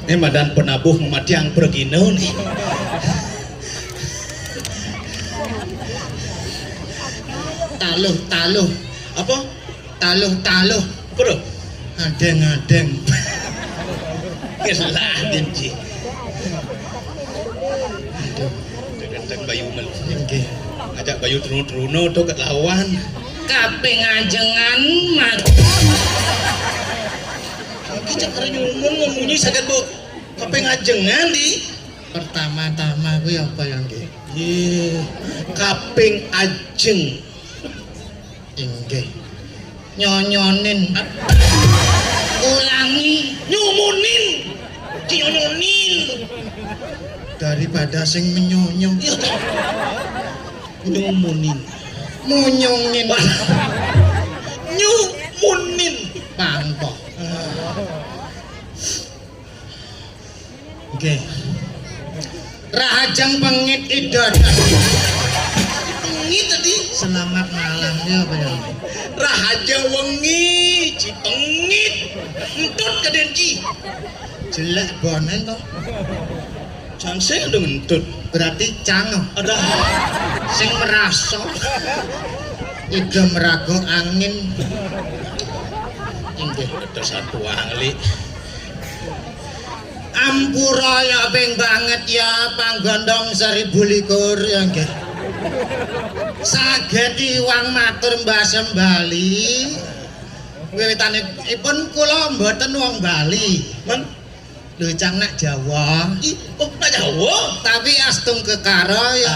Ini madan penabuh mematiang bergino nih. Taluh Apa? taluh Bro, adeng kelah dinci. Kadang bayu mel. nggih Ajak bayu truno tuh ket lawan. kaping ajengan mat Kita karena nyumun ngomunyi sakit bu. Kaping ajengan di. pertama-tama kuwi apa ya nggih Ye, kaping ajeng. nggih nyonyonin ulangi Nyumunin. Nyumunin. daripada sing menyonyo Iya toh. Nyumunin. munyungin Nyumunin. pangkok nggih rahajeng pengit idon Pengi tadi. selamat malam ya apa ya Rahaja wengi cipengit entut kadenci jelek bonen toh cangseng ada entut berarti canggih ada sing merasa ida merago angin inggih ada satu ahli ampura ya ping banget ya panggondong 1000 likur ya nggih saged iwang matur Mbah Sembali wiwitanipun kula mboten wong Bali man lho cang nak Jawa oh nak Jawa tapi astung kekara ya